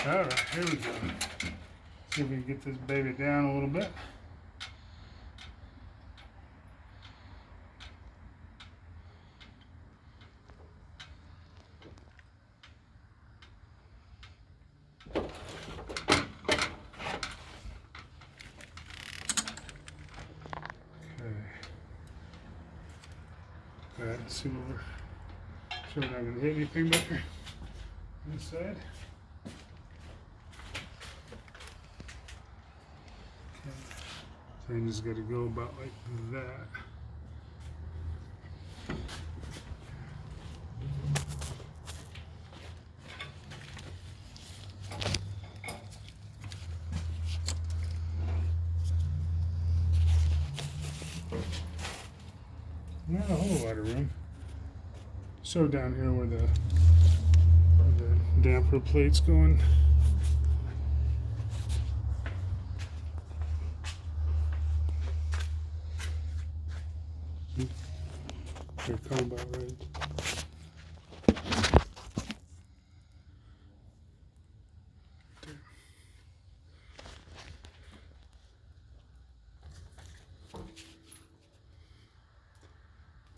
Alright, here we go. See if we can get this baby down a little bit. Alright, let's see what we're not going to hit anything back here. This side. Okay. So you just got to go about like that. Not a whole lot of room. So down here where the damper plate's going. They're coming about right.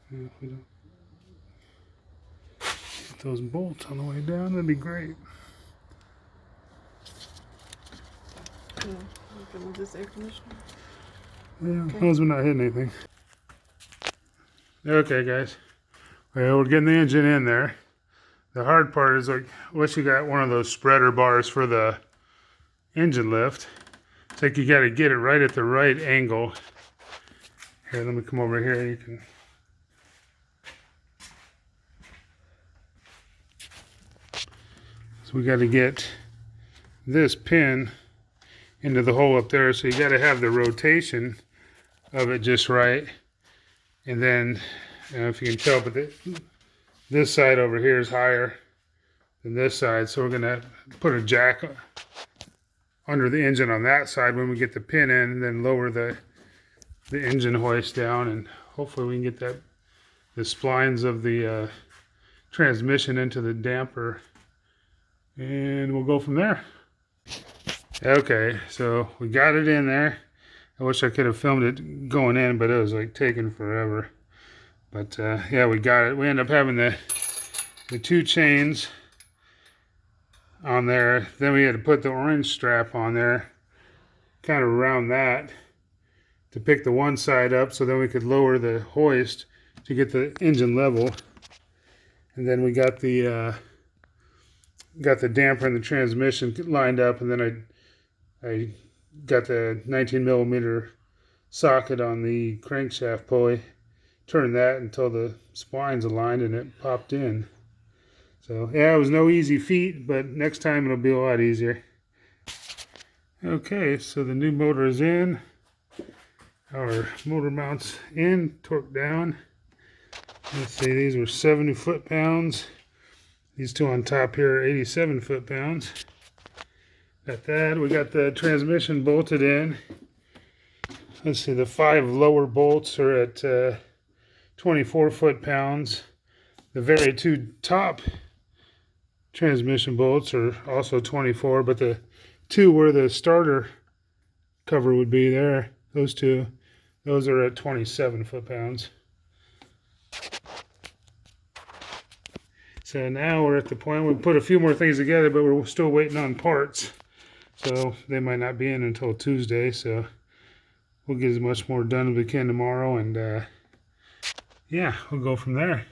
If we don't get those bolts on the way down, that'd be great. Yeah, you can move this air conditioner. Yeah, as long as we're not hitting anything. Okay, guys. Well, we're getting the engine in there. The hard part is, like, unless you got one of those spreader bars for the engine lift, it's like you got to get it right at the right angle. Here, let me come over here. You can. So we got to get this pin into the hole up there. So you got to have the rotation of it just right. And then, I don't know if you can tell, but this side over here is higher than this side. So we're going to put a jack under the engine on that side when we get the pin in, and then lower the engine hoist down, and hopefully we can get the splines of the transmission into the damper, and we'll go from there. Okay, so we got it in there. I wish I could have filmed it going in, but it was like taking forever. But yeah, we got it. We end up having the two chains on there. Then we had to put the orange strap on there, kind of around that, to pick the one side up, so then we could lower the hoist to get the engine level. And then we got the damper and the transmission lined up, and then I got the 19 millimeter socket on the crankshaft pulley, turned that until the splines aligned, and it popped in. So yeah, it was no easy feat, but next time it'll be a lot easier. Okay, so the new motor is in. Our motor mounts in, torque down. Let's see, these were 70 foot-pounds. These two on top here are 87 foot-pounds. Got that. We got the transmission bolted in. Let's see, the 5 lower bolts are at 24 foot-pounds. The very two top transmission bolts are also 24, but the two where the starter cover would be there, those two, those are at 27 foot-pounds. So now we're at the point we put a few more things together, but we're still waiting on parts. So they might not be in until Tuesday, so we'll get as much more done as we can tomorrow, and yeah, we'll go from there.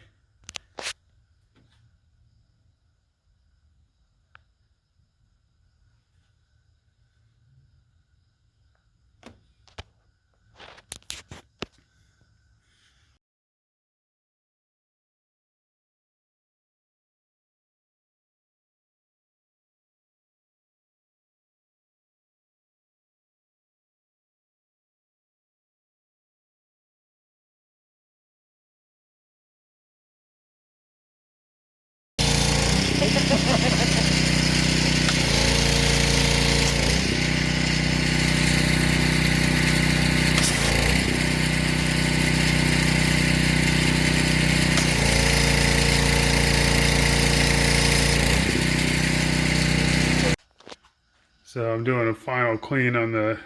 So I'm doing a final clean on the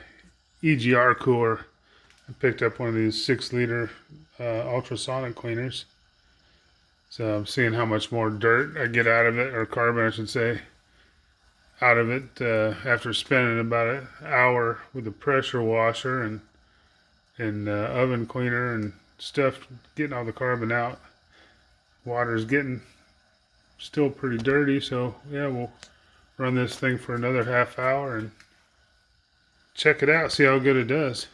EGR cooler. I picked up one of these 6-liter ultrasonic cleaners. So I'm seeing how much more dirt I get out of it, or carbon I should say, out of it after spending about an hour with a pressure washer and oven cleaner and stuff, getting all the carbon out. Water's getting still pretty dirty, so yeah, we'll run this thing for another half hour and check it out, see how good it does.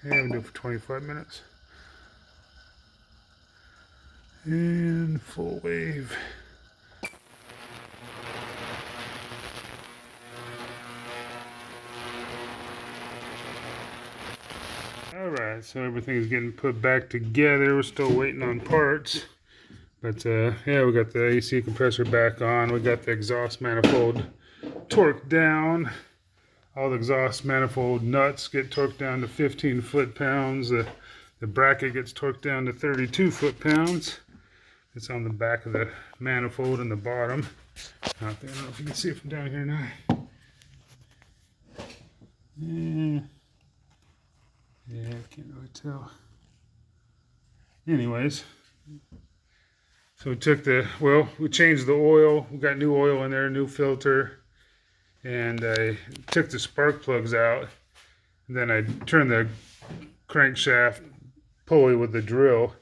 Yeah, we'll do it for 25 minutes. And full wave. Alright, so everything's getting put back together. We're still waiting on parts. But yeah, we got the AC compressor back on. We got the exhaust manifold torqued down. All the exhaust manifold nuts get torqued down to 15 foot-pounds. The bracket gets torqued down to 32 foot-pounds. It's on the back of the manifold in the bottom. Out there. I don't know if you can see it from down here now. Yeah, I can't really tell. Anyways, so we took we changed the oil. We got new oil in there, new filter. And I took the spark plugs out. And then I turned the crankshaft pulley with the drill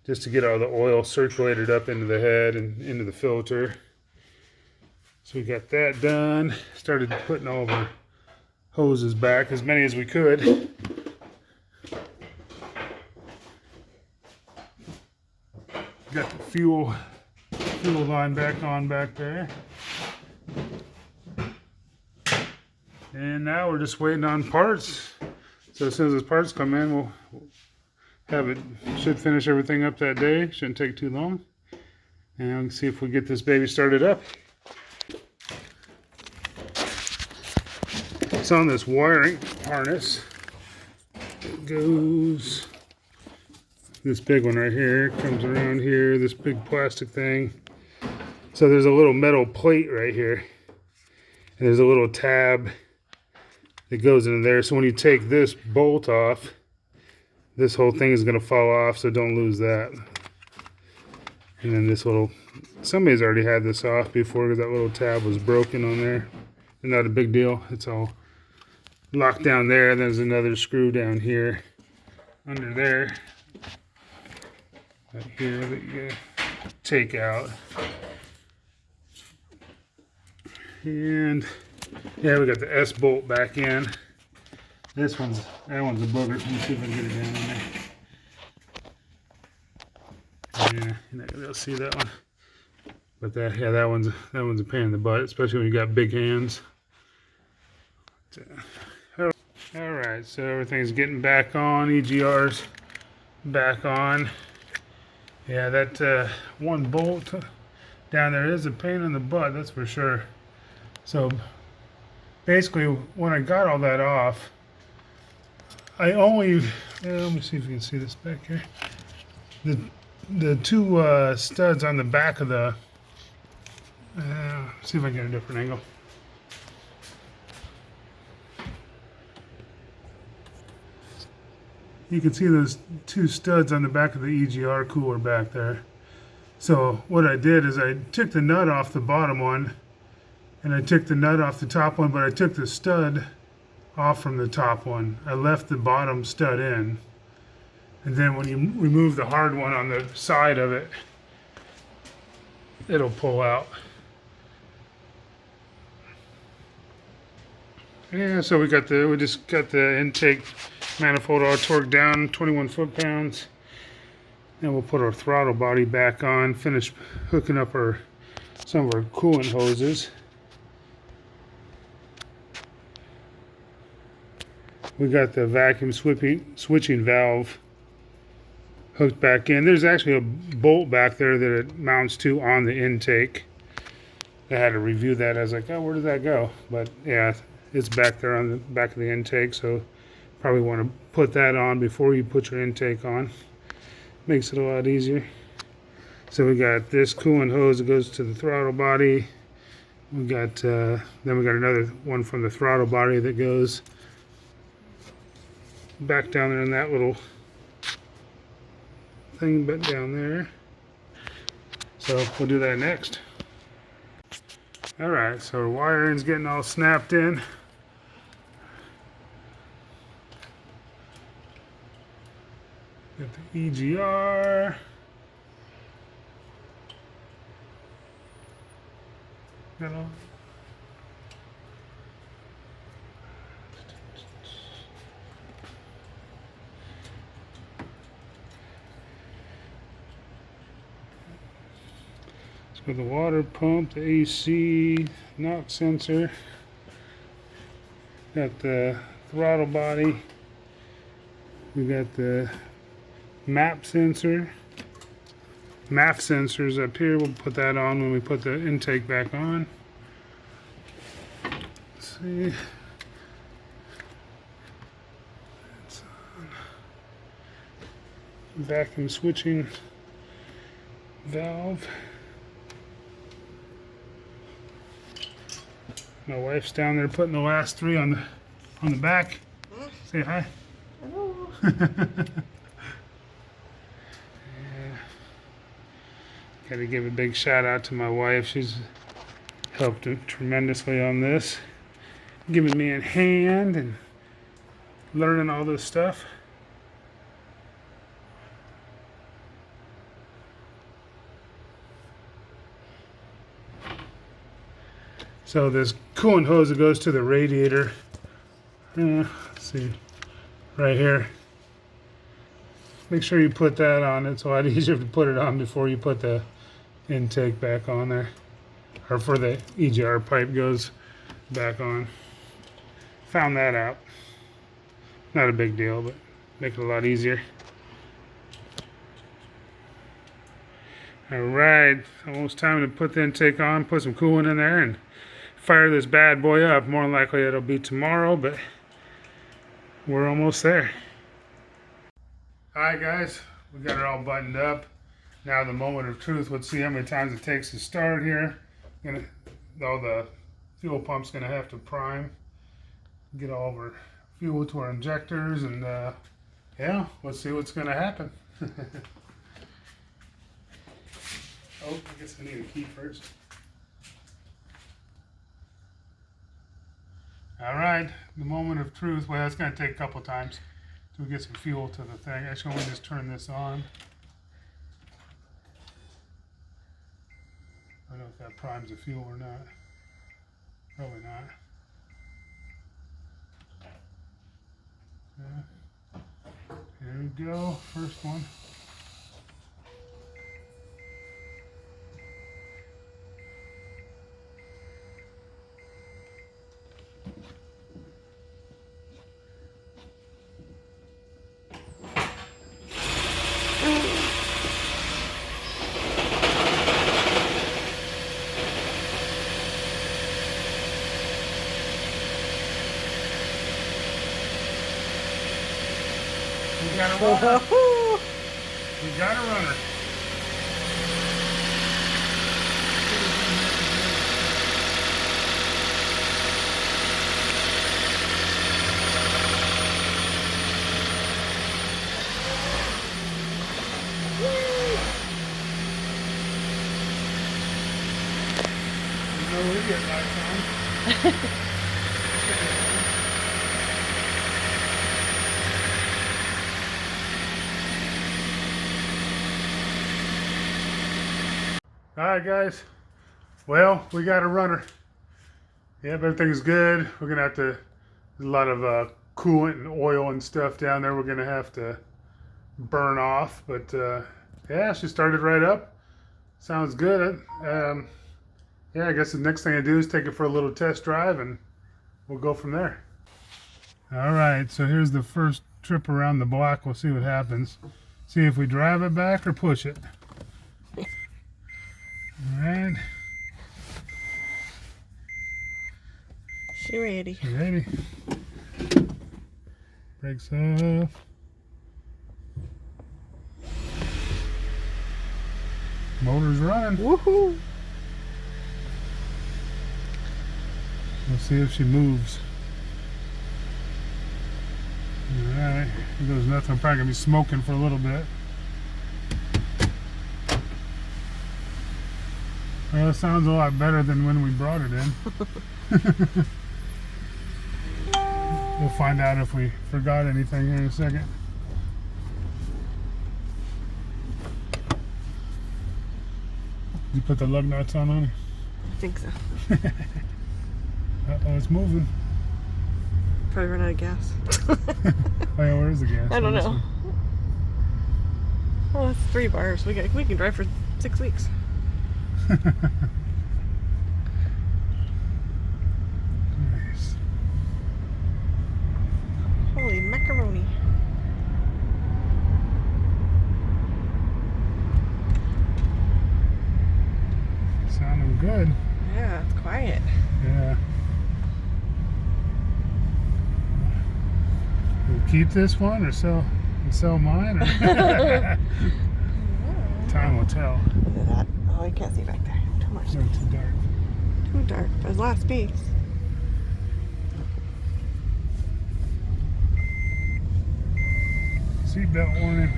just to get all the oil circulated up into the head and into the filter. So we got that done. Started putting all of our hoses back, as many as we could. Got the fuel line back on back there. And now we're just waiting on parts. So as soon as those parts come in, we'll have it. Should finish everything up that day. Shouldn't take too long. And we can see if we get this baby started up. It's on this wiring harness. It goes. This big one right here comes around here. This big plastic thing. So there's a little metal plate right here. And there's a little tab that goes into there. So when you take this bolt off, this whole thing is going to fall off, so don't lose that. And then this little, somebody's already had this off before because that little tab was broken on there. And not a big deal. It's all locked down there. There's another screw down here under there. Right here that you gotta take out. And yeah, we got the S bolt back in. That one's a booger. Let me see if I can get it down in there. Yeah, you're not gonna be able to see that one. But that one's a pain in the butt, especially when you got big hands. All right, so everything's getting back on. EGR's back on. Yeah, that one bolt down there is a pain in the butt, that's for sure. So basically, when I got all that off, I only, let me see if you can see this back here. The two studs on the back of the, see if I can get a different angle. You can see those two studs on the back of the EGR cooler back there. So what I did is I took the nut off the bottom one, and I took the nut off the top one, but I took the stud off from the top one. I left the bottom stud in. And then when you remove the hard one on the side of it, it'll pull out. Yeah, so we just got the intake manifold all torqued down, 21 foot-pounds. And we'll put our throttle body back on, finish hooking up some of our coolant hoses. We got the vacuum switching valve hooked back in. There's actually a bolt back there that it mounts to on the intake. I had to review that. I was like, oh, where did that go? But yeah, it's back there on the back of the intake, so Probably want to put that on before you put your intake on. Makes it a lot easier. So we got this coolant hose that goes to the throttle body. We got then we got another one from the throttle body that goes back down there in that little thing bent down there. So we'll do that next. Alright, so our wiring's getting all snapped in. Got the EGR. Got all. So the water pump, the AC, knock sensor. Got the throttle body. We got the MAP sensor. MAP sensors up here. We'll put that on when we put the intake back on. Let's see. It's on. Vacuum switching valve. My wife's down there putting the last three on the back. Say hi. Hello. Got to give a big shout out to my wife. She's helped tremendously on this, giving me a hand and learning all this stuff. So this coolant hose that goes to the radiator, let's see, right here. Make sure you put that on. It's a lot easier to put it on before you put the intake back on there, or for the EGR pipe goes back on. Found that out. Not a big deal, but make it a lot easier. Alright, almost time to put the intake on, put some coolant in there, and fire this bad boy up. More than likely it'll be tomorrow, but we're almost there. Alright guys, we got it all buttoned up. Now the moment of truth. Let's see how many times it takes to start here. All the fuel pump's gonna have to prime. Get all of our fuel to our injectors, and yeah, let's see what's gonna happen. Oh, I guess I need a key first. Alright, the moment of truth. Well, it's gonna take a couple times till we get some fuel to the thing. Actually, let me just turn this on. I don't know if that primes the fuel or not. Probably not. Yeah. Here we go, first one. We got a runner. We got a runner. No idiot lights on. Alright guys, well, we got a runner. Yeah, everything's good. We're gonna have to, there's a lot of coolant and oil and stuff down there we're gonna have to burn off, but yeah, she started right up. Sounds good. Yeah, I guess the next thing I do is take it for a little test drive and we'll go from there. Alright, so here's the first trip around the block. We'll see what happens. See if we drive it back or push it. Alright. She ready. She ready. Brakes off. Motor's running. Woohoo! Let's see if she moves. Alright, here goes nothing. I'm probably going to be smoking for a little bit. Well, it sounds a lot better than when we brought it in. We'll find out if we forgot anything here in a second. You put the lug nuts on it? I think so. Uh-oh, it's moving. Probably run out of gas. Oh yeah, where is the gas? I don't This know. one. Oh, it's 3 bars. We can drive for 6 weeks. Nice. Holy macaroni. Sounding good. Yeah, it's quiet. Yeah. We'll keep this one or sell mine? Or time will tell. Look at that. Oh, I can't see back there. Too much. No, too dark. Too dark. But it's last piece. Seatbelt warning.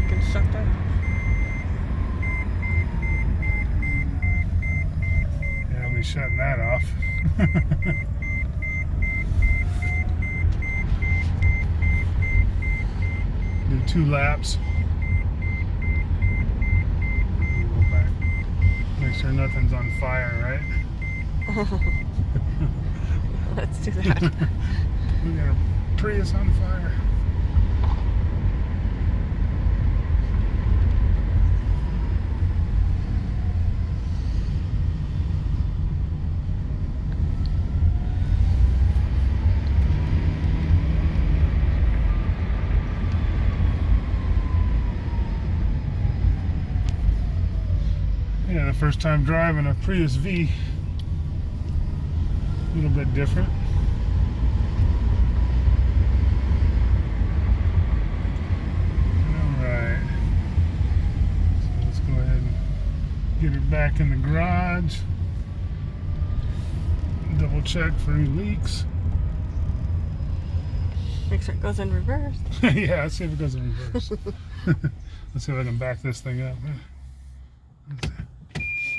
Can shut that. Yeah, I'll be shutting that off. Do 2 laps. Go back. Make sure nothing's on fire, right? Let's do that. We got a Prius on fire. Yeah, the first time driving a Prius V. A little bit different. Alright. So let's go ahead and get it back in the garage. Double check for any leaks. Make sure it goes in reverse. Yeah, let's see if it goes in reverse. Let's see if I can back this thing up.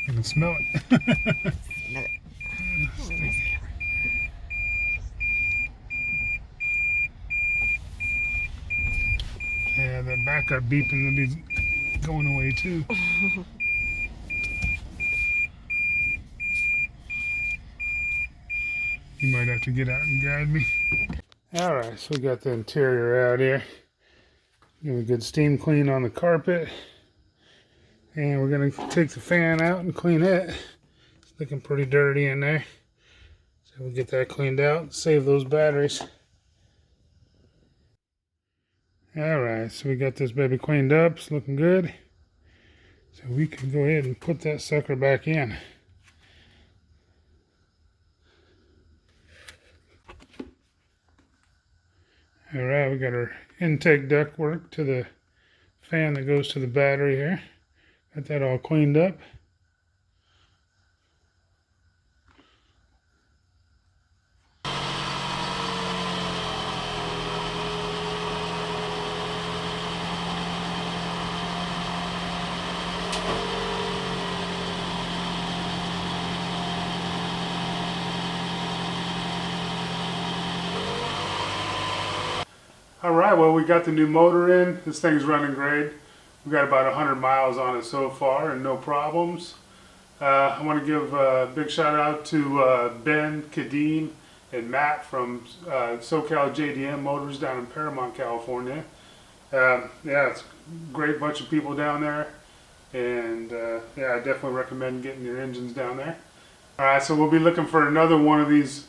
I can smell it. Smell it. Oh, nice camera. Yeah, that backup beeping will be going away too. You might have to get out and guide me. Alright, so we got the interior out here. Give a good steam clean on the carpet. And we're going to take the fan out and clean it. It's looking pretty dirty in there. So we'll get that cleaned out, save those batteries. Alright, so we got this baby cleaned up. It's looking good. So we can go ahead and put that sucker back in. Alright, we got our intake duct work to the fan that goes to the battery here. Got that all cleaned up. Alright, well, we got the new motor in. This thing's running great. We've got about 100 miles on it so far and no problems. I want to give a big shout out to Ben, Kadeem, and Matt from SoCal JDM Motors down in Paramount, California. Yeah, it's a great bunch of people down there. And yeah, I definitely recommend getting your engines down there. Alright, so we'll be looking for another one of these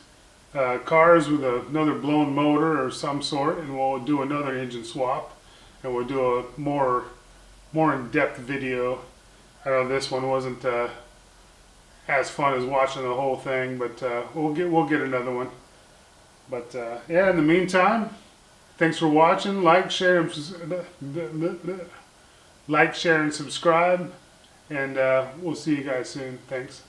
cars with another blown motor or some sort, and we'll do another engine swap, and we'll do a more in-depth video. I know this one wasn't as fun as watching the whole thing, but we'll get another one. But yeah, in the meantime, thanks for watching. Like, share, and subscribe, and we'll see you guys soon. Thanks.